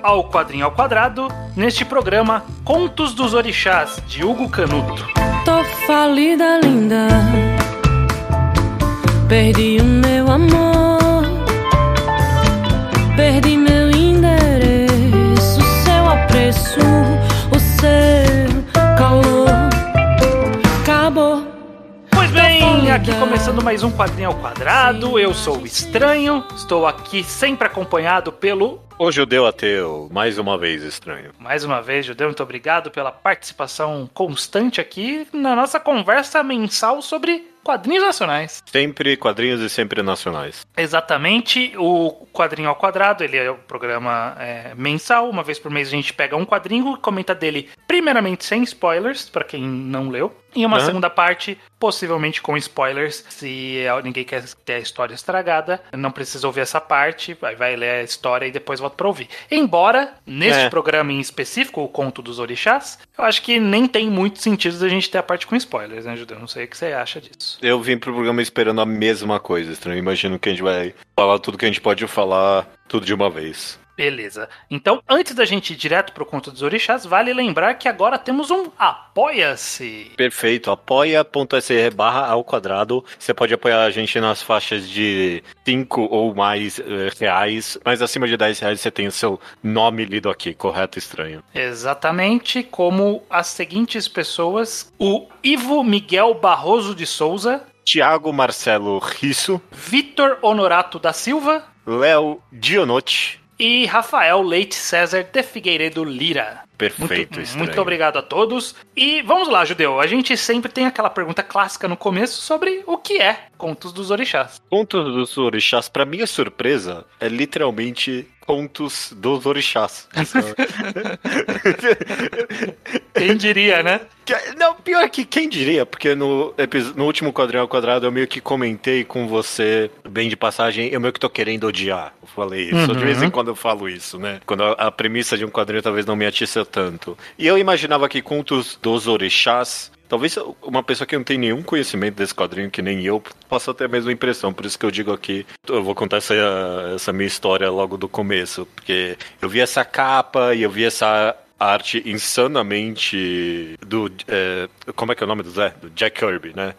ao Quadrinho ao Quadrado, neste programa Contos dos Orixás, de Hugo Canuto. Tô falida, linda, perdi o meu amor, perdi meu endereço, seu apreço, o seu calor, acabou. Pois bem, aqui começando mais um Quadrinho ao Quadrado, eu sou o Estranho, estou aqui sempre acompanhado pelo... O Judeu Ateu, mais uma vez, Estranho. Mais uma vez, Judeu, muito obrigado pela participação constante aqui na nossa conversa mensal sobre quadrinhos nacionais. Sempre quadrinhos e sempre nacionais. Exatamente, o Quadrinho ao Quadrado, ele é o programa mensal, uma vez por mês a gente pega um quadrinho e comenta dele, primeiramente sem spoilers, para quem não leu, e uma segunda parte, possivelmente com spoilers, se ninguém quer ter a história estragada, não precisa ouvir essa parte, vai ler a história e depois volta pra ouvir. Embora, neste programa em específico, o Conto dos Orixás, eu acho que nem tem muito sentido a gente ter a parte com spoilers, né, Judeu? Não sei o que você acha disso. Eu vim pro programa esperando a mesma coisa, Estranho. Imagino que a gente vai falar tudo que a gente pode falar, tudo de uma vez. Beleza. Então, antes da gente ir direto pro Conto dos Orixás, vale lembrar que agora temos um Apoia-se. Perfeito. apoia.se/ao quadrado. Você pode apoiar a gente nas faixas de 5 ou mais reais, mas acima de R$10 você tem o seu nome lido aqui, correto, Estranho? Exatamente, como as seguintes pessoas: o Ivo Miguel Barroso de Souza, Tiago Marcelo Risso, Vitor Honorato da Silva, Léo Dionotti e Rafael Leite César de Figueiredo Lira. Perfeito, Estranho. Muito obrigado a todos. E vamos lá, Judeu. A gente sempre tem aquela pergunta clássica no começo sobre o que é Contos dos Orixás. Contos dos Orixás, pra minha surpresa, é literalmente Contos dos Orixás. Quem diria, né? Não, pior que quem diria, porque no último Quadrinho ao Quadrado eu meio que comentei com você, bem de passagem, eu meio que tô querendo odiar. Eu falei isso, de vez em quando eu falo isso, né? Quando a premissa de um quadrinho talvez não me atiça tanto. E eu imaginava que Contos dos Orixás, talvez uma pessoa que não tem nenhum conhecimento desse quadrinho, que nem eu, possa ter a mesma impressão. Por isso que eu digo aqui, eu vou contar essa minha história logo do começo. Porque eu vi essa capa e eu vi essa arte insanamente do... como é que é o nome do Zé? Do Jack Kirby, né?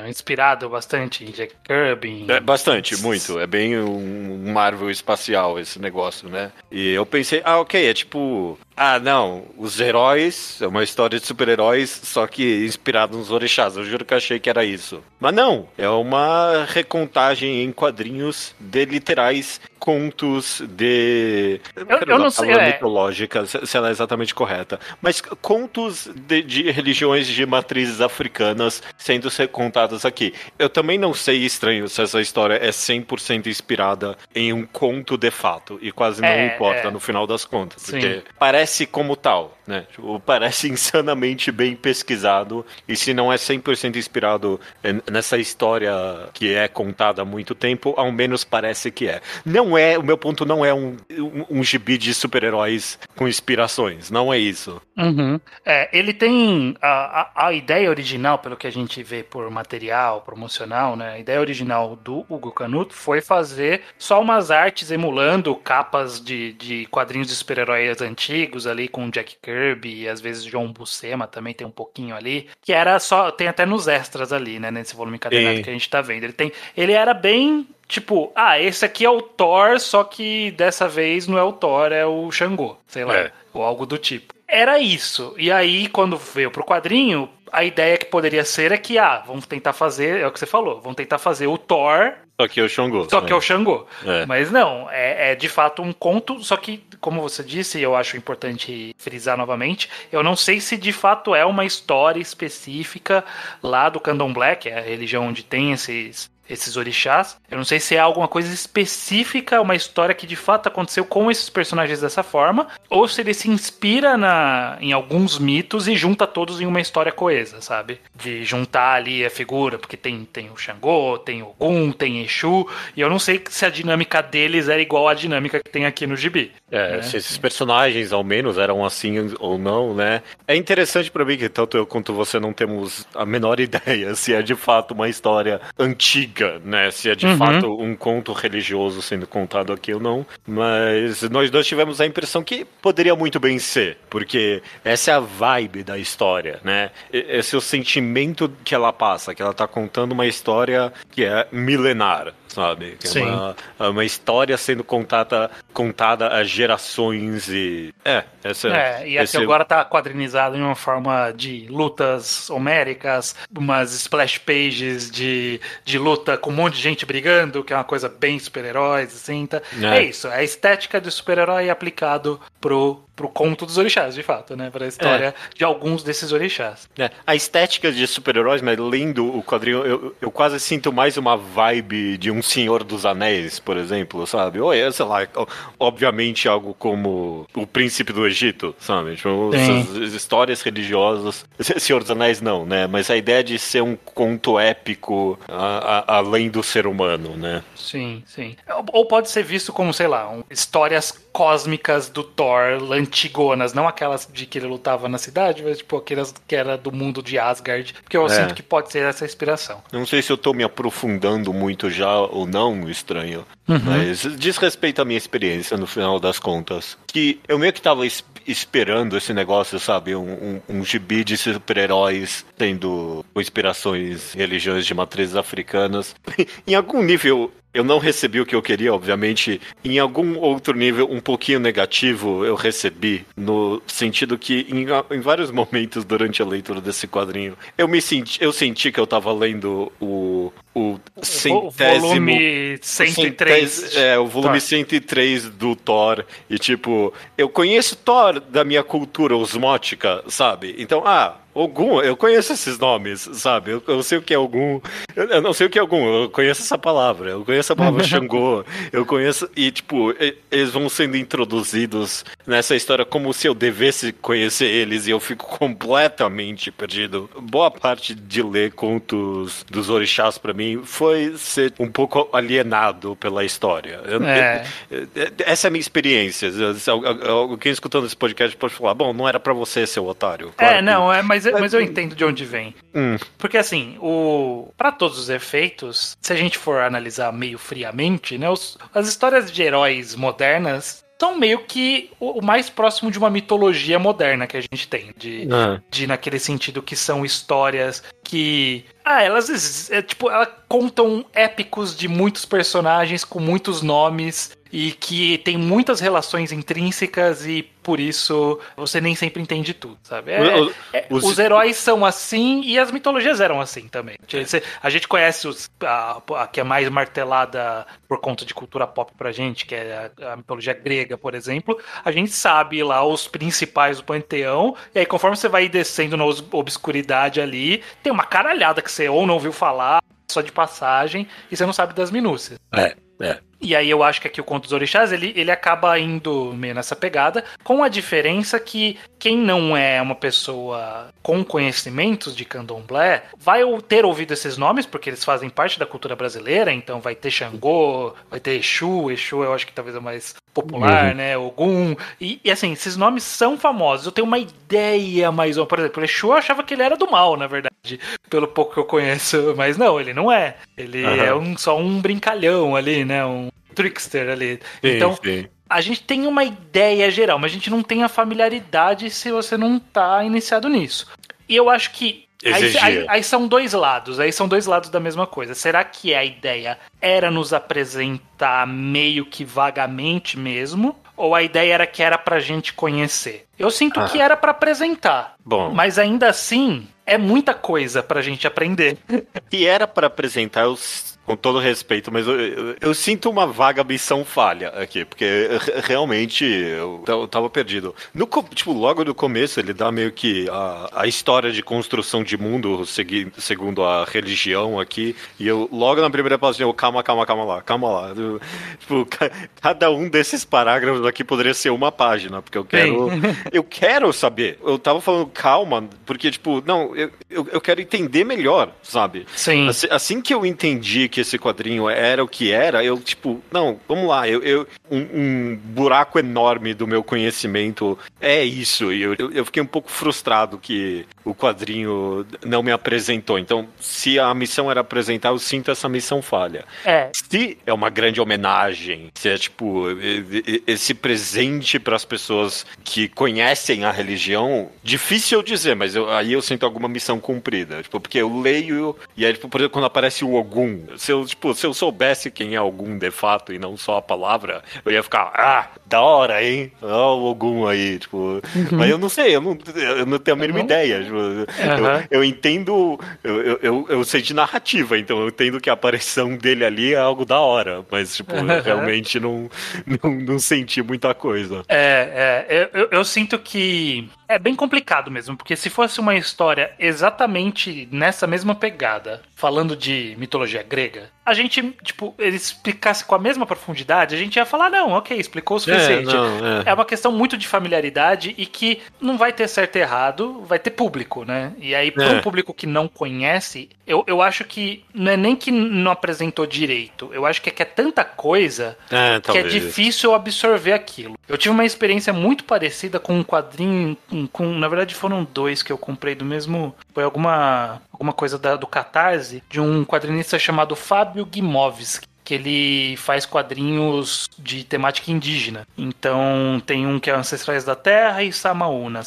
Inspirado bastante em Jack Kirby. Bastante, muito. É bem um Marvel espacial esse negócio, né? E eu pensei, ok, é tipo... não, os heróis, é uma história de super-heróis, só que inspirado nos orixás. Eu juro que achei que era isso. Mas não, é uma recontagem em quadrinhos de literais contos de... Eu não sei, mitológica, se ela é exatamente correta. Mas contos de religiões de matrizes africanas sendo contadas aqui. Eu também não sei, Estranho, se essa história é 100% inspirada em um conto de fato. E quase não importa no final das contas. Sim. Porque parece como tal, né? Parece insanamente bem pesquisado. E se não é 100% inspirado nessa história que é contada há muito tempo, ao menos parece que é. O meu ponto não é um gibi de super-heróis com inspirações. Não é isso. Ele tem a ideia original, pelo que a gente vê por material promocional, né? A ideia original do Hugo Canuto foi fazer só umas artes emulando capas de quadrinhos de super-heróis antigos ali, com Jack Kirby e às vezes John Buscema também tem um pouquinho ali, que era só, tem até nos extras ali, né? Nesse volume encadernado que a gente tá vendo. Ele era bem... Tipo, esse aqui é o Thor, só que dessa vez não é o Thor, é o Xangô, sei lá, ou algo do tipo. Era isso. E aí, quando veio pro quadrinho, a ideia que poderia ser é que, vamos tentar fazer, é o que você falou, vamos tentar fazer o Thor... Só que é o Xangô. Só que é o Xangô. Mas não, é de fato um conto, só que, como você disse, eu acho importante frisar novamente, eu não sei se de fato é uma história específica lá do Candomblé, que é a religião onde tem esses orixás. Eu não sei se é alguma coisa específica, uma história que de fato aconteceu com esses personagens dessa forma, ou se ele se inspira em alguns mitos e junta todos em uma história coesa, sabe? De juntar ali a figura, porque tem o Xangô, tem o Ogum, tem Exu, e eu não sei se a dinâmica deles era igual à dinâmica que tem aqui no gibi. Se esses personagens, ao menos, eram assim ou não, né? É interessante pra mim que tanto eu quanto você não temos a menor ideia se é de fato uma história antiga indica, né, se é de fato um conto religioso sendo contado aqui ou não, mas nós dois tivemos a impressão que poderia muito bem ser, porque essa é a vibe da história, né? Esse é o sentimento que ela passa, que ela tá contando uma história que é milenar, sabe? Que é uma história sendo contada a gerações e... e aqui agora tá quadrinizado em uma forma de lutas homéricas, umas splash pages de luta com um monte de gente brigando, que é uma coisa bem super-heróis, assim, tá? É isso, é a estética de super-herói aplicado pro conto dos orixás, de fato, né? Pra história de alguns desses orixás. A estética de super-heróis, mas lendo o quadrinho, eu quase sinto mais uma vibe de um Senhor dos Anéis, por exemplo, sabe? Ou sei lá, obviamente algo como o Príncipe do Egito, sabe? Tipo, essas histórias religiosas. Senhor dos Anéis não, né? Mas a ideia de ser um conto épico além do ser humano, né? Sim. Ou pode ser visto como, sei lá, histórias cósmicas do Thor antigonas, não aquelas de que ele lutava na cidade, mas tipo aquelas que era do mundo de Asgard, porque eu sinto que pode ser essa inspiração. Não sei se eu tô me aprofundando muito já ou não, estranho, mas diz respeito à minha experiência no final das contas, que eu meio que tava esperando esse negócio, sabe, um gibi de super-heróis tendo inspirações em religiões de matrizes africanas. Em algum nível eu não recebi o que eu queria, obviamente. Em algum outro nível, um pouquinho negativo, eu recebi. No sentido que, em vários momentos durante a leitura desse quadrinho, eu senti que eu tava lendo o centésimo... volume 103. O volume 103 do Thor. E, tipo, eu conheço Thor da minha cultura osmótica, sabe? Então, Ogum, eu conheço esses nomes, sabe? Eu sei o que é Ogum. Eu não sei o que é Ogum, eu conheço essa palavra. Eu conheço a palavra Xangô. Eu conheço... E, tipo, eles vão sendo introduzidos nessa história como se eu devesse conhecer eles e eu fico completamente perdido. Boa parte de ler contos dos orixás pra mim foi ser um pouco alienado pela história. Essa é a minha experiência. Alguém escutando esse podcast pode falar, bom, não era pra você, seu otário. Claro mas eu entendo de onde vem. Porque assim, para todos os efeitos, se a gente for analisar meio friamente, né, as histórias de heróis modernas são meio que o mais próximo de uma mitologia moderna que a gente tem. De naquele sentido que são histórias que... elas contam épicos de muitos personagens com muitos nomes e que tem muitas relações intrínsecas e por isso você nem sempre entende tudo, sabe? Os heróis são assim e as mitologias eram assim também. A gente conhece a que é mais martelada por conta de cultura pop pra gente, que é a mitologia grega, por exemplo. A gente sabe lá os principais do panteão, e aí conforme você vai descendo na obscuridade ali, tem uma caralhada que você ou não ouviu falar, só de passagem, e você não sabe das minúcias. E aí eu acho que aqui o Conto dos Orixás, ele acaba indo meio nessa pegada, com a diferença que quem não é uma pessoa com conhecimentos de candomblé vai ter ouvido esses nomes, porque eles fazem parte da cultura brasileira, então vai ter Xangô, vai ter Exu eu acho que talvez é o mais popular, né, Ogum, e assim, esses nomes são famosos, eu tenho uma ideia mais ou menos, por exemplo, Exu eu achava que ele era do mal, na verdade, pelo pouco que eu conheço, mas não, ele não é, ele é só um brincalhão ali, né, um trickster ali, então... A gente tem uma ideia geral, mas a gente não tem a familiaridade se você não tá iniciado nisso. E eu acho que aí são dois lados da mesma coisa. Será que a ideia era nos apresentar meio que vagamente mesmo? Ou a ideia era pra gente conhecer? Eu sinto que era pra apresentar. Bom. Mas ainda assim, é muita coisa pra gente aprender. E era pra apresentar com todo respeito, mas eu sinto uma vaga missão falha aqui, porque realmente eu tava perdido. Logo no começo ele dá meio que a história de construção de mundo segundo a religião aqui, e eu logo na primeira página eu calma lá. Cada um desses parágrafos aqui poderia ser uma página, porque eu quero saber. Eu tava falando calma, porque eu quero entender melhor, sabe? Sim. Assim que eu entendi que esse quadrinho era o que era, não, vamos lá, um buraco enorme do meu conhecimento é isso, e eu fiquei um pouco frustrado que o quadrinho não me apresentou. Então, se a missão era apresentar, eu sinto essa missão falha. Se é uma grande homenagem, se é tipo esse presente para as pessoas que conhecem a religião, difícil eu dizer, mas aí eu sinto alguma missão cumprida. Tipo, porque eu leio e aí, tipo, por exemplo, quando aparece o Ogum, se eu soubesse quem é Ogum de fato e não só a palavra, eu ia ficar, da hora, hein? Ó, o Ogum aí, tipo. Mas eu não sei, eu não tenho a mínima ideia. Tipo, eu entendo, eu sei de narrativa, então eu entendo que a aparição dele ali é algo da hora, mas, tipo, eu realmente não senti muita coisa. Eu sinto que é bem complicado mesmo, porque se fosse uma história exatamente nessa mesma pegada, falando de mitologia grega, a gente, tipo, ele explicasse com a mesma profundidade, a gente ia falar, não, ok, explicou o suficiente. É uma questão muito de familiaridade e que não vai ter certo e errado, vai ter público, né? E aí, para um público que não conhece, eu acho que não é nem que não apresentou direito, eu acho que é tanta coisa que é difícil absorver aquilo. Eu tive uma experiência muito parecida com um quadrinho, na verdade foram 2 que eu comprei do mesmo, foi alguma coisa do Catarse, de um quadrinista chamado Fábio Guimovski, que ele faz quadrinhos de temática indígena. Então tem um que é Ancestrais da Terra e Samaúma.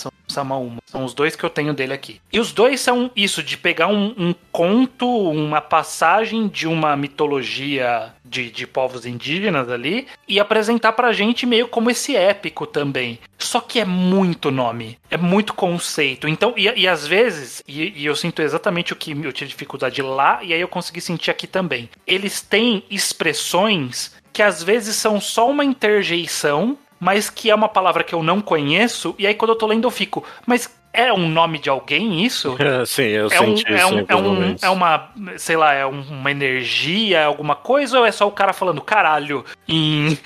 São os 2 que eu tenho dele aqui. E os 2 são isso, de pegar um conto, uma passagem de uma mitologia de povos indígenas ali e apresentar pra gente meio como esse épico também. Só que é muito nome, é muito conceito. Então, e às vezes, e eu sinto exatamente o que eu tive dificuldade lá, e aí eu consegui sentir aqui também. Eles têm expressões que às vezes são só uma interjeição, mas que é uma palavra que eu não conheço, e aí quando eu tô lendo eu fico, mas é um nome de alguém isso? Sim, eu senti isso. É uma, sei lá, é uma energia, alguma coisa, ou é só o cara falando caralho em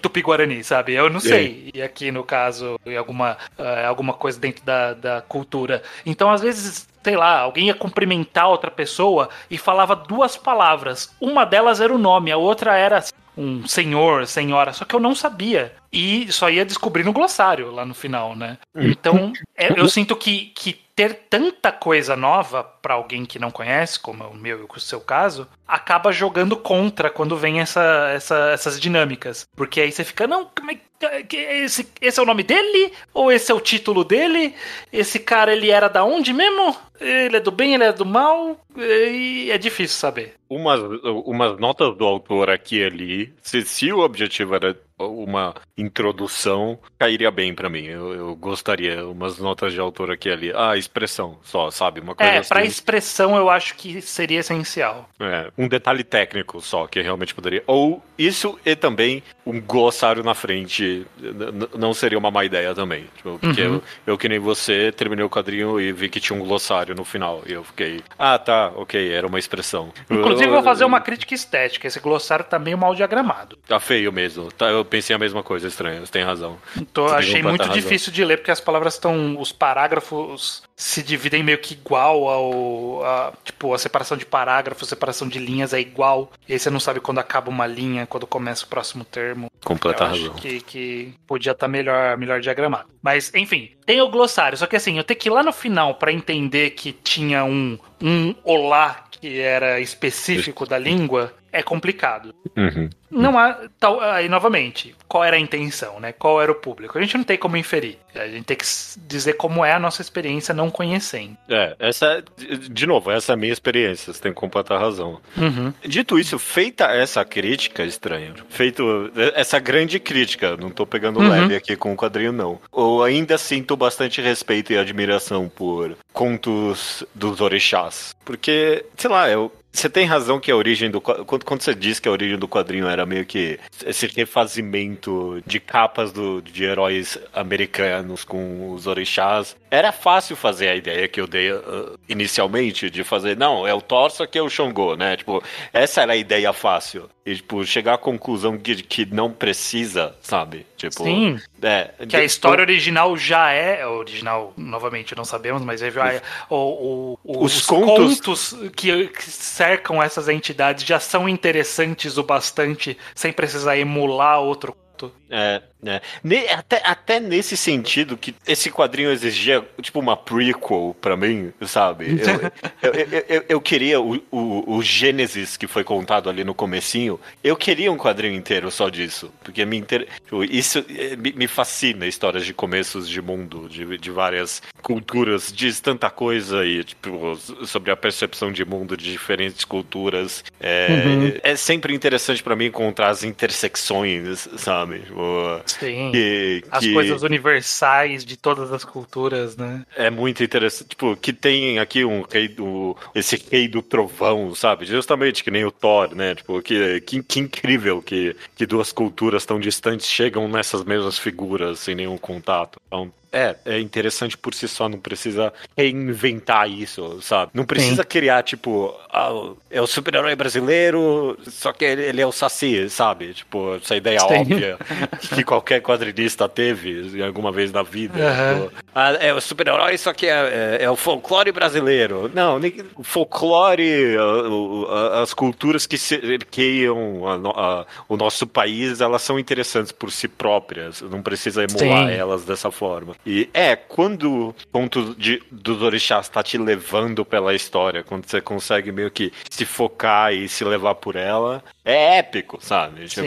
Tupi-Guarani, sabe? Eu não sei. E aqui, no caso, alguma coisa dentro da cultura. Então, às vezes, sei lá, alguém ia cumprimentar outra pessoa e falava 2 palavras. Uma delas era o nome, a outra era um senhor, senhora, só que eu não sabia. E só ia descobrir no glossário lá no final, né? Então, eu sinto que ter tanta coisa nova pra alguém que não conhece, como é o meu e o seu caso, acaba jogando contra quando vem essas dinâmicas. Porque aí você fica, não, como é que esse é o nome dele? Ou esse é o título dele? Esse cara, ele era da onde mesmo? Ele é do bem, ele é do mal? E é difícil saber. Umas notas do autor aqui e ali, se o objetivo era uma introdução, cairia bem pra mim. Eu gostaria, umas notas de autor aqui e ali. Expressão só, sabe? Uma coisa assim. Pra expressão eu acho que seria essencial. Um detalhe técnico só, que realmente poderia. Ou isso e também um glossário na frente não seria uma má ideia também. Tipo, porque eu que nem você, terminei o quadrinho e vi que tinha um glossário no final. E eu fiquei, tá, ok, era uma expressão. Inclusive eu vou fazer uma crítica estética. Esse glossário tá meio mal diagramado. Tá feio mesmo. Eu pensei a mesma coisa, estranho. Você tem razão. Então, achei muito difícil de ler, porque as palavras estão... Os parágrafos se dividem meio que igual tipo, a separação de parágrafos, separação de linhas é igual. E aí você não sabe quando acaba uma linha, quando começa o próximo termo. Completa razão. Acho que podia estar melhor diagramado. Mas, enfim, tem o glossário. Só que assim, eu tenho que ir lá no final pra entender que tinha um olá que era específico da língua, é complicado. Não há... Aí, novamente, qual era a intenção, né? Qual era o público? A gente não tem como inferir. A gente tem que dizer como é a nossa experiência não conhecendo. De novo, essa é a minha experiência. Você tem completa razão. Dito isso, feita essa crítica, estranho, feito essa grande crítica, não tô pegando leve aqui com o quadrinho, não. Eu ainda sinto bastante respeito e admiração por contos dos orixás. Porque, sei lá, você tem razão que a origem do... Quando você diz que a origem do quadrinho era meio que esse refazimento de capas de heróis americanos com os orixás, era fácil fazer a ideia que eu dei inicialmente, de fazer, não, é o Thor, só que é o Xangô, né? Tipo, essa era a ideia fácil. E, tipo, chegar à conclusão que não precisa, sabe? Tipo, sim. Que a história original já é... Original, novamente, não sabemos, mas os contos que cercam essas entidades já são interessantes o bastante sem precisar emular outro conto. né? Até nesse sentido que esse quadrinho exigia tipo uma prequel pra mim, sabe? Eu queria o Gênesis que foi contado ali no comecinho, eu queria um quadrinho inteiro só disso, porque isso me fascina, histórias de começos de mundo, de várias culturas, diz tanta coisa e tipo sobre a percepção de mundo de diferentes culturas. É sempre interessante pra mim encontrar as intersecções, sabe? Sim. As coisas universais de todas as culturas, né? É muito interessante. Tipo, que tem aqui esse rei do trovão, sabe? Justamente que nem o Thor, né? Tipo, que incrível que duas culturas tão distantes chegam nessas mesmas figuras sem nenhum contato. Então, é interessante por si só, não precisa reinventar isso, sabe? Não precisa criar, tipo, é o super-herói brasileiro, só que ele é o Saci, sabe? Tipo, essa ideia óbvia que qualquer quadrinista teve alguma vez na vida. Tipo, é o super-herói, só que é o folclore brasileiro. Não, o folclore, as culturas que cerqueiam o nosso país, elas são interessantes por si próprias, não precisa emular elas dessa forma. E quando o ponto dos orixás está te levando pela história, quando você consegue meio que se focar e se levar por ela, é épico, sabe? Tipo,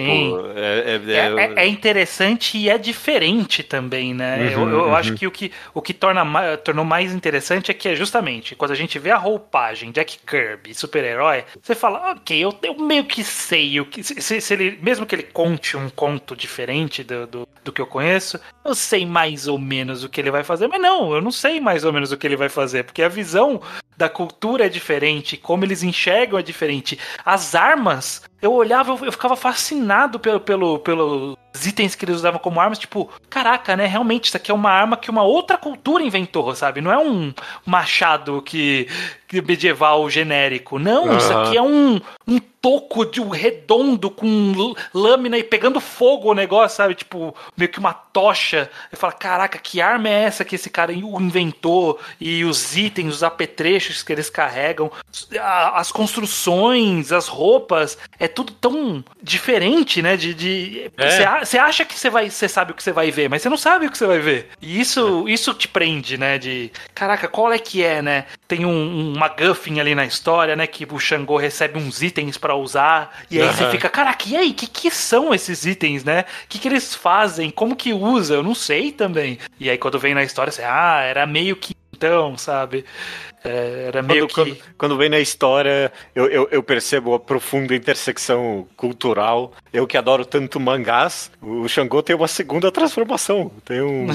é interessante e é diferente também, né? Eu acho que o que tornou mais interessante é que justamente quando a gente vê a roupagem Jack Kirby, super-herói, você fala, ok, eu meio que sei o que se ele, mesmo que ele conte um conto diferente do que eu conheço, eu sei mais ou menos o que ele vai fazer, mas não, eu não sei mais ou menos o que ele vai fazer, porque a visão da cultura é diferente, como eles enxergam é diferente. As armas, eu olhava, eu ficava fascinado pelos itens que eles usavam como armas, tipo, caraca, né, realmente, isso aqui é uma arma que uma outra cultura inventou, sabe? Não é um machado medieval genérico, não, isso aqui é um toco de um redondo com lâmina e pegando fogo o negócio, sabe? Tipo, meio que uma tocha. Eu falo, caraca, que arma é essa que esse cara inventou? E os itens, os apetrechos que eles carregam, as construções, as roupas, é tudo tão diferente, né? Você acha que você sabe o que você vai ver, mas você não sabe o que você vai ver. E isso te prende, né? De, caraca, qual é que é, né? Tem um MacGuffin ali na história, né? Que o Xangô recebe uns itens pra usar, e aí você fica, caraca, e aí, que são esses itens, né? O que eles fazem? Como que usa? Eu não sei também. E aí quando vem na história, você, era meio que então, sabe? Era meio quando vem na história, eu percebo a profunda intersecção cultural. Eu que adoro tanto mangás, o Xangô tem uma segunda transformação. Tem um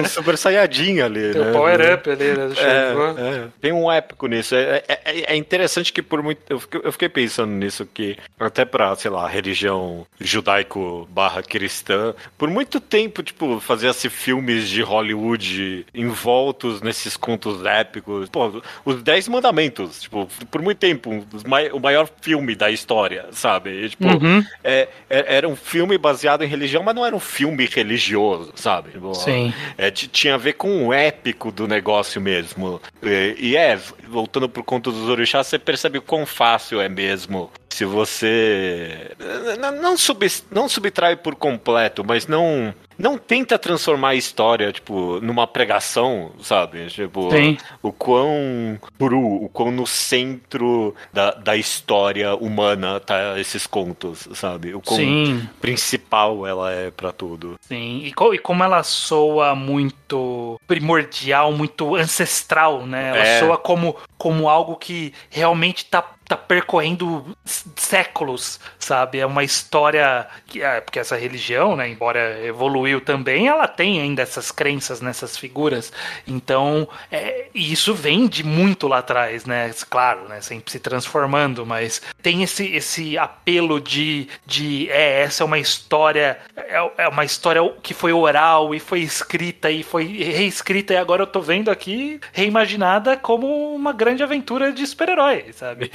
Super Saiyajin ali, tem né? um power-up ali, né, do Xangô. Tem um épico nisso. É interessante que por muito... Eu fiquei pensando nisso, que até pra, sei lá, religião judaico/cristã, por muito tempo, tipo, fazia-se filmes de Hollywood envoltos nesses contos épicos. Pô, os 10 Mandamentos, tipo, por muito tempo, o maior filme da história, sabe? E, tipo, era um filme baseado em religião, mas não era um filme religioso, sabe? Sim. Tinha a ver com o épico do negócio mesmo. Voltando pro conto dos orixás, você percebe o quão fácil é mesmo. Se você não subtrai por completo, mas não tenta transformar a história, tipo, numa pregação, sabe? Tipo, o quão cru, o quão no centro da história humana tá esses contos, sabe? O quão principal ela é pra tudo. Sim, e como ela soa muito primordial, muito ancestral, né? Ela soa como algo que realmente tá percorrendo séculos, sabe? É uma história porque essa religião, né, embora evoluiu também, ela tem ainda essas crenças nessas figuras. Então, isso vem de muito lá atrás, né? Claro, né, sempre se transformando, mas tem esse apelo de essa é uma história, é uma história que foi oral e foi escrita e foi reescrita, e agora eu tô vendo aqui reimaginada como uma grande aventura de super-herói, sabe?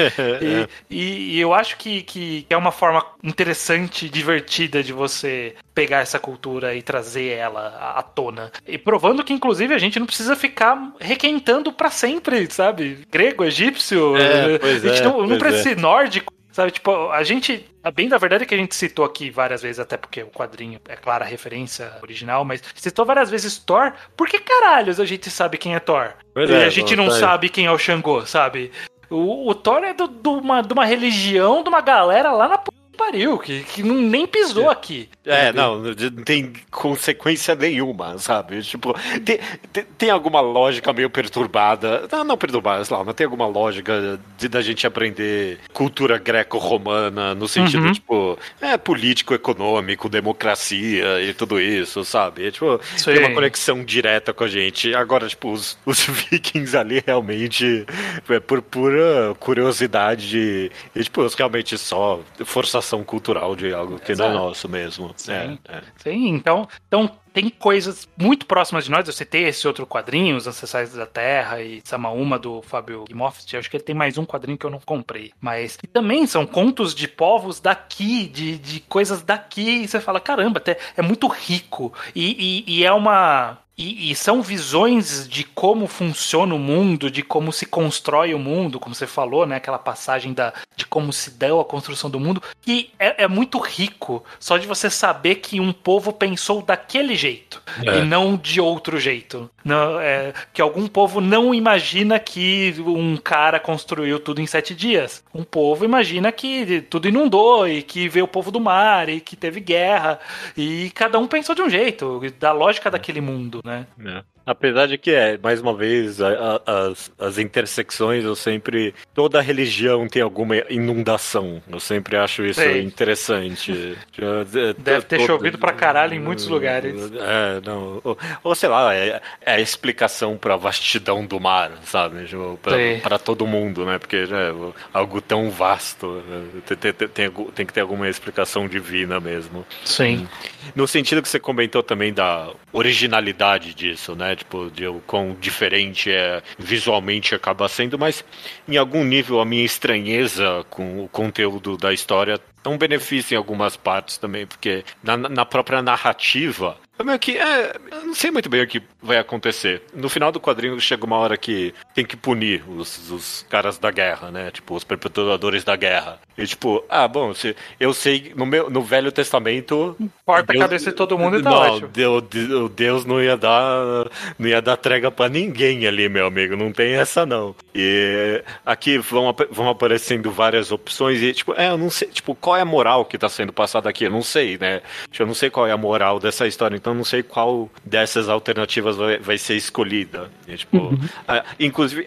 E eu acho que é uma forma interessante, divertida de você pegar essa cultura e trazer ela à tona. E provando que, inclusive, a gente não precisa ficar requentando pra sempre, sabe? Grego, egípcio, a gente não precisa ser nórdico. Sabe, tipo, a gente... Bem da verdade é que a gente citou aqui várias vezes, até porque o quadrinho é clara a referência original, mas citou várias vezes Thor. Por que caralhos a gente sabe quem é Thor? E a gente não sabe quem é o Xangô, sabe? O Thor é de uma religião, de uma galera lá na pariu, que nem pisou aqui. Não tem consequência nenhuma, sabe? Tipo, tem alguma lógica meio perturbada. Não perturbada, sei lá, mas tem alguma lógica da gente aprender cultura greco-romana no sentido, tipo, político, econômico, democracia e tudo isso, sabe? Tipo, tem uma conexão direta com a gente. Agora, tipo, os vikings ali realmente por pura curiosidade e, tipo, realmente só forçação cultural de algo que não é nosso mesmo. Sim, Sim, então tem coisas muito próximas de nós. Eu citei esse outro quadrinho, Os Ancestrais da Terra e Samaúma, do Fábio Guimoffitt. Acho que ele tem mais um quadrinho que eu não comprei. Mas que também são contos de povos daqui, de coisas daqui. E você fala, caramba, até é muito rico. E é uma... E são visões de como funciona o mundo, de como se constrói o mundo, como você falou, né? Aquela passagem de como se deu a construção do mundo. E é muito rico só de você saber que um povo pensou daquele jeito e não de outro jeito. Não, que algum povo não imagina que um cara construiu tudo em 7 dias. Um povo imagina que tudo inundou e que veio o povo do mar e que teve guerra. E cada um pensou de um jeito, da lógica daquele mundo, né? Apesar de que mais uma vez, as intersecções, toda religião tem alguma inundação. Eu sempre acho isso interessante. Deve ter chovido pra caralho em muitos lugares. Ou sei lá, é a explicação pra vastidão do mar, sabe? Pra todo mundo, né? Porque algo tão vasto, tem que ter alguma explicação divina mesmo. Sim. No sentido que você comentou também da originalidade disso, né? Tipo, de o quão diferente visualmente acaba sendo, mas em algum nível a minha estranheza com o conteúdo da história é um benefício em algumas partes também, porque na própria narrativa, meio que, eu não sei muito bem o que vai acontecer. No final do quadrinho chega uma hora que tem que punir os caras da guerra, né? Tipo, os perpetuadores da guerra. E tipo, bom, eu sei, no Velho Testamento... Corta a cabeça de todo mundo e tá ótimo. Deus não ia dar trégua pra ninguém ali, meu amigo. Não tem essa, não. E aqui vão aparecendo várias opções e, tipo, eu não sei, tipo, qual é a moral que tá sendo passada aqui? Eu não sei, né? Eu não sei qual é a moral dessa história, então eu não sei qual dessas alternativas vai ser escolhida. E, tipo, inclusive,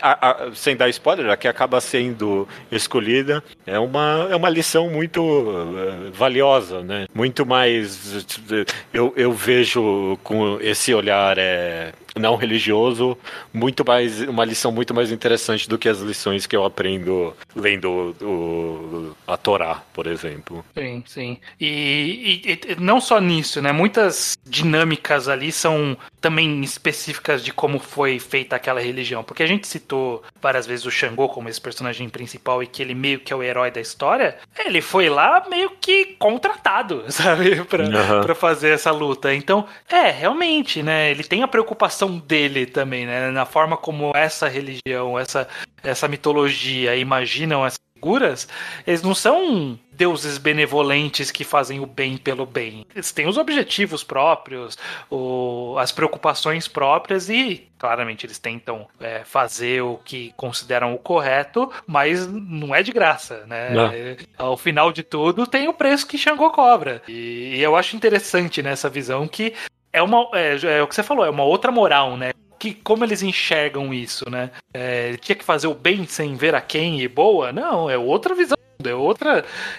sem dar spoiler, a que acaba sendo escolhida é uma lição muito valiosa, né? Muito mais... Eu vejo com esse olhar não religioso uma lição muito mais interessante do que as lições que eu aprendo lendo a Torá, por exemplo. Sim. E não só nisso, né? Muitas dinâmicas ali são também específicas de como foi feita aquela religião. Porque a gente citou várias vezes o Xangô como esse personagem principal e que ele meio que é o herói da história. Ele foi lá meio que contratado, sabe? Pra fazer essa luta. Então, realmente, né? Ele tem a preocupação dele também, né? Na forma como essa religião, essa mitologia imaginam essas figuras, eles não são deuses benevolentes que fazem o bem pelo bem. Eles têm os objetivos próprios, as preocupações próprias e, claramente, eles tentam fazer o que consideram o correto, mas não é de graça, né? Ao final de tudo, tem o preço que Xangô cobra. E eu acho interessante nessa visão que é o que você falou, é uma outra moral, né? Como eles enxergam isso, né? Ele tinha que fazer o bem sem ver a quem e boa? Não, é outra visão.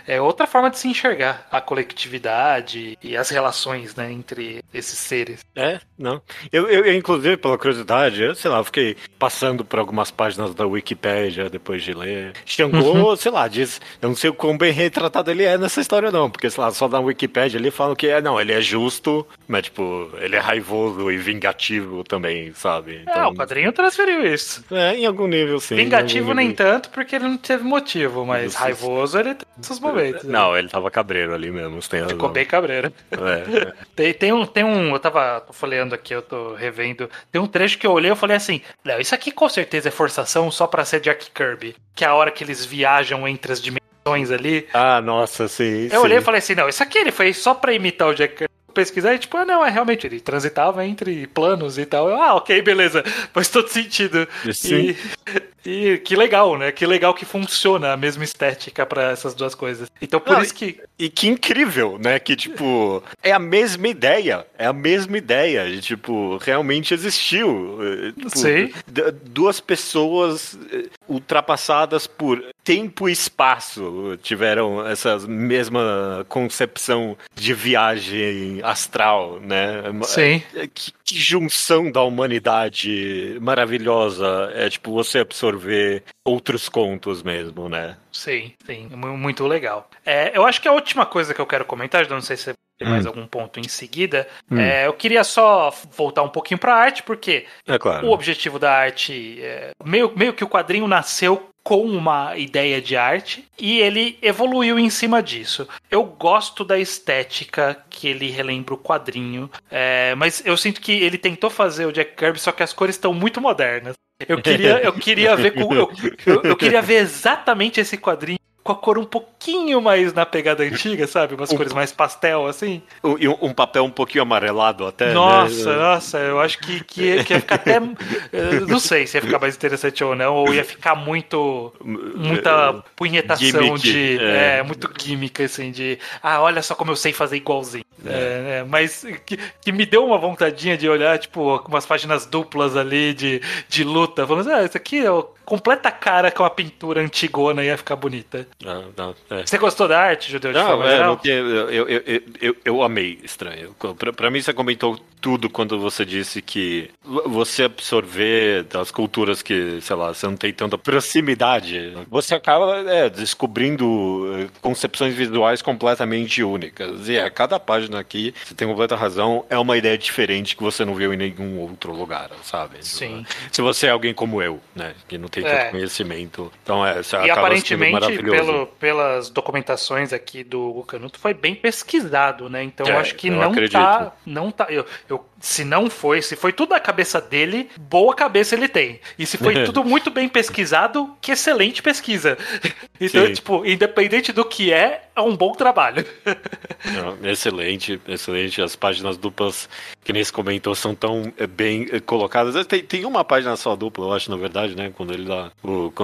É outra forma de se enxergar a coletividade e as relações, né, entre esses seres. Não. Eu, inclusive, pela curiosidade, eu fiquei passando por algumas páginas da Wikipédia depois de ler. Xangô, diz, eu não sei o quão bem retratado ele é nessa história, não, porque, só na Wikipédia ali falam que ele é justo, mas, tipo, ele é raivoso e vingativo também, sabe? Então, o quadrinho transferiu isso. Em algum nível, sim. Vingativo nem tanto, porque ele não teve motivo, mas raivoso ele tem esses momentos. Não, ele tava cabreiro ali mesmo, tem razão. Ficou bem cabreiro. Tem um, eu tava folheando aqui, eu tô revendo, tem um trecho que eu olhei e falei assim, não, isso aqui com certeza é forçação só pra ser Jack Kirby, que é a hora que eles viajam entre as dimensões ali. Ah, nossa, sim. Eu olhei e falei assim, não, isso aqui ele fez só pra imitar o Jack Kirby. Pesquisar e tipo, não, realmente, ele transitava entre planos e tal. Ok, beleza, faz todo sentido. Sim. E que legal, né? Que legal que funciona a mesma estética pra essas duas coisas. Então por isso que... E que incrível, né? Que, tipo, é a mesma ideia. É a mesma ideia. De, tipo, realmente existiu. Tipo, Sim. Duas pessoas ultrapassadas por tempo e espaço tiveram essa mesma concepção de viagem astral, né? Sim. Que junção da humanidade maravilhosa. É, tipo, você absorver outros contos mesmo, né? Sim. Muito legal. Eu acho que a última coisa que eu quero comentar, não sei se você tem mais algum ponto em seguida, eu queria só voltar um pouquinho pra arte, porque claro. o objetivo da arte, meio que o quadrinho nasceu com uma ideia de arte e ele evoluiu em cima disso. Eu gosto da estética que ele relembra o quadrinho, mas eu sinto que ele tentou fazer o Jack Kirby, só que as cores estão muito modernas. Eu queria ver eu queria ver exatamente esse quadrinho com a cor um pouquinho mais na pegada antiga, sabe? Umas cores mais pastel, assim. E um papel um pouquinho amarelado até, Nossa, eu acho que ia ficar até... Não sei se ia ficar mais interessante ou não, ou ia ficar muita punhetação gimmick, muito química, assim, de... olha só como eu sei fazer igualzinho. Mas que me deu uma vontadinha de olhar, tipo, umas páginas duplas ali de luta, falando, isso aqui é completa cara com a pintura antigona, ia ficar bonita. Não, Você gostou da arte, Judeu? Eu amei Estranho. Pra mim, você comentou tudo quando você disse que você absorver das culturas que, sei lá, você não tem tanta proximidade, você acaba descobrindo concepções visuais completamente únicas. E cada página aqui, você tem completa razão, é uma ideia diferente que você não viu em nenhum outro lugar, sabe? Sim. Se você é alguém como eu, né, que não tem tanto conhecimento, então você e acaba sendo maravilhoso. Pelas documentações aqui do Canuto, foi bem pesquisado, né? Então eu acho que não tá. Se foi tudo na cabeça dele, boa cabeça ele tem. E se foi tudo muito bem pesquisado, que excelente pesquisa. Então, Sim. tipo, independente do que é um bom trabalho. Excelente. As páginas duplas que nem se comentou são tão bem colocadas. Tem uma página só dupla, eu acho, na verdade, né? Quando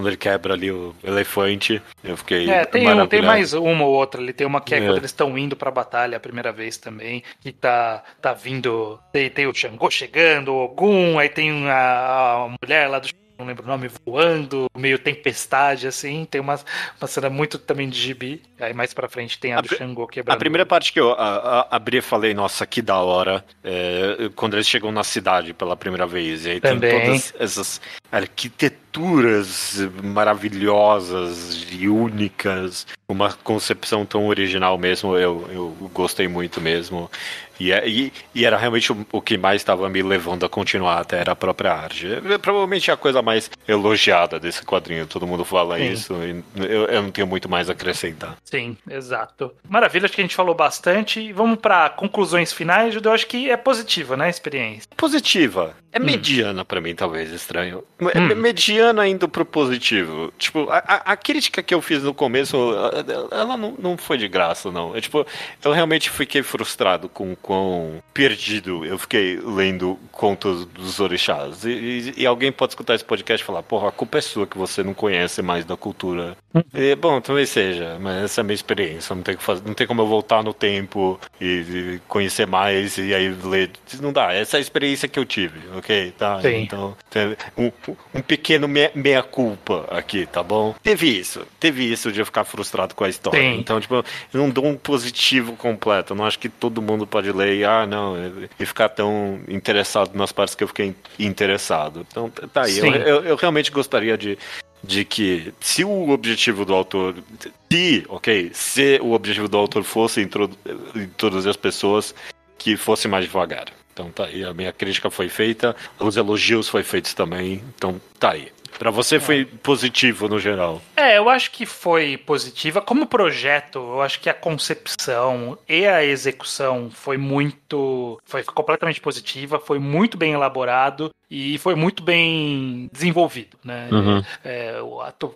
ele quebra ali o elefante, eu fiquei tem mais uma ou outra ali. Tem uma que é quando eles estão indo pra batalha a primeira vez também, que tá vindo... Tem o Xangô chegando, o Ogum, aí tem a mulher lá do... não lembro o nome, voando, meio tempestade, assim. Tem uma cena muito também de gibi. Aí mais pra frente tem a do Xangô quebrando. A primeira parte que eu abri e falei, nossa, que da hora, quando eles chegam na cidade pela primeira vez. E aí também. tem todas essas arquiteturas maravilhosas e únicas, uma concepção tão original mesmo, eu gostei muito mesmo. E era realmente o que mais estava me levando a continuar, até era a própria arte. Provavelmente é a coisa mais elogiada desse quadrinho, todo mundo fala isso, e eu não tenho muito mais a acrescentar. Sim, exato. Maravilha, acho que a gente falou bastante. Vamos para conclusões finais, Judeu. Acho que é positiva, né, a experiência? Positiva. É mediana pra mim, talvez, Estranho. Mediana indo pro positivo. Tipo, a crítica que eu fiz no começo, ela não foi de graça, não. Eu realmente fiquei frustrado com o quão perdido eu fiquei lendo contos dos orixás. E alguém pode escutar esse podcast e falar, porra, a culpa é sua que você não conhece mais da cultura. Bom, talvez seja, mas essa é a minha experiência. Não tem como eu voltar no tempo e conhecer mais e aí ler. Não dá. Essa é a experiência que eu tive, ok? Tá? Sim. Então, um pequeno meia-culpa aqui, tá bom? Teve isso de eu ficar frustrado com a história. Sim. Então, eu não dou um positivo completo. Eu não acho que todo mundo pode ler e ficar tão interessado nas partes que eu fiquei interessado. Então, tá aí. Eu realmente gostaria de que se o objetivo do autor se o objetivo do autor fosse introduzir as pessoas, que fosse mais devagar. Então tá aí, a minha crítica foi feita, os elogios foi feitos também, então tá aí. Pra você foi positivo no geral? Eu acho que foi positiva. Como projeto, eu acho que a concepção e a execução foi completamente positiva, foi muito bem elaborado. e foi muito bem desenvolvido, né? Uhum.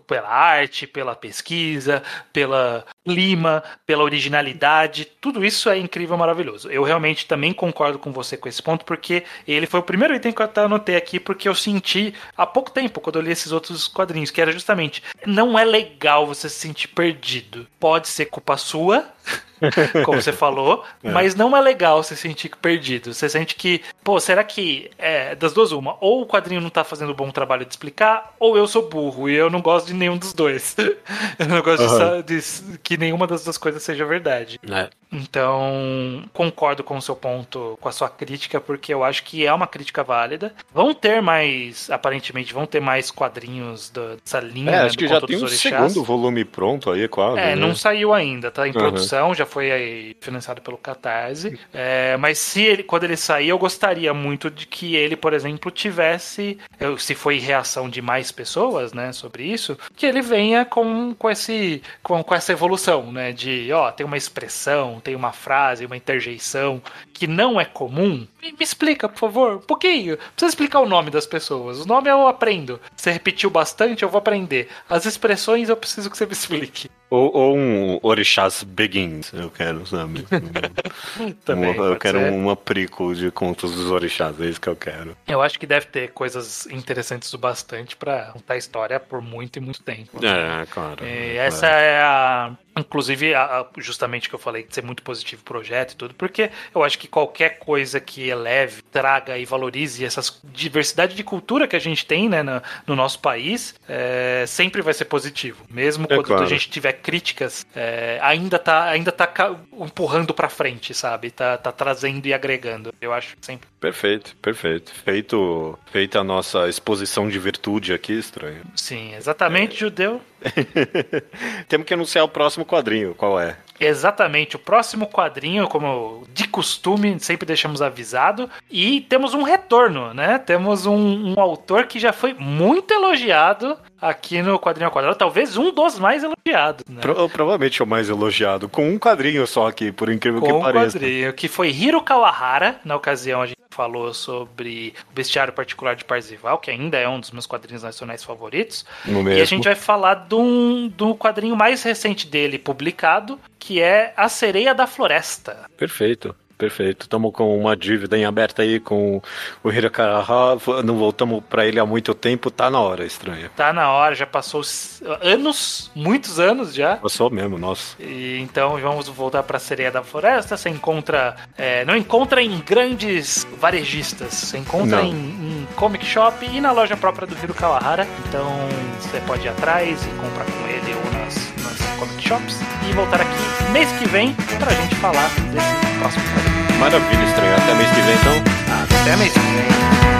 Pela arte, pela pesquisa, pela clima, pela originalidade, tudo isso é incrível, maravilhoso. Eu realmente também concordo com você com esse ponto, porque ele foi o primeiro item que eu até anotei aqui, porque eu senti há pouco tempo, quando eu li esses outros quadrinhos, que era justamente, não é legal você se sentir perdido. Pode ser culpa sua, como você falou, mas não é legal você sentir perdido. Você sente que, pô, será que das duas uma? Ou o quadrinho não tá fazendo um bom trabalho de explicar, ou eu sou burro e eu não gosto de nenhum dos dois. Eu não gosto de que nenhuma das duas coisas seja verdade. Então, concordo com o seu ponto, com a sua crítica, porque eu acho que é uma crítica válida. Aparentemente, vão ter mais quadrinhos dessa linha, né, acho que já tem um segundo volume pronto aí, quase. Né? Não saiu ainda, tá em produção, já foi aí financiado pelo Catarse. Mas quando ele sair, eu gostaria muito de que ele, por exemplo, tivesse, se foi reação de mais pessoas, né, sobre isso, que ele venha com essa evolução, né, de, tem uma expressão, tem uma frase, uma interjeição que não é comum. Me explica, por favor, um pouquinho. Precisa explicar o nome das pessoas. O nome eu aprendo. Você repetiu bastante, eu vou aprender. As expressões eu preciso que você me explique. Ou um Orixás Begins, eu quero, sabe? Também, eu quero uma prequel de contos dos Orixás, é isso que eu quero. Eu acho que deve ter coisas interessantes o bastante pra contar a história por muito e muito tempo. Claro. Essa é inclusive, justamente que eu falei de ser muito positivo o projeto e tudo, porque eu acho que qualquer coisa que eleve, traga e valorize essa diversidade de cultura que a gente tem, né, no nosso país, sempre vai ser positivo. Mesmo quando a gente tiver críticas, ainda tá empurrando pra frente, sabe? Tá trazendo e agregando. Eu acho sempre. Perfeito. Feita a nossa exposição de virtude aqui, estranho. Sim, exatamente, judeu. Temos que anunciar o próximo quadrinho, qual é? Exatamente, o próximo quadrinho, como de costume, sempre deixamos avisado, e temos um retorno, né? Temos um autor que já foi muito elogiado aqui no Quadrinho ao Quadrado, talvez um dos mais elogiados, né? Provavelmente o mais elogiado, com um quadrinho só aqui, por incrível que pareça. Com um quadrinho, que foi Hiro Kawahara, na ocasião a gente falou sobre o Bestiário Particular de Parzival, que ainda é um dos meus quadrinhos nacionais favoritos. E a gente vai falar do quadrinho mais recente dele publicado, que é A Sereia da Floresta. Perfeito. Estamos com uma dívida em aberta aí com o Hirokara. Não voltamos para ele há muito tempo. Tá na hora, estranho. Tá na hora, já passou muitos anos já. Passou mesmo, nossa. E então vamos voltar para a Sereia da Floresta. Você não encontra em grandes varejistas. Você encontra em comic shop e na loja própria do Hiro Kawahara. Então você pode ir atrás e comprar com ele ou nas comic shops. E voltar aqui mês que vem pra gente falar desse próximo quadrinho. Maravilha, estranho. Até mês que vem, então. Até mês que vem.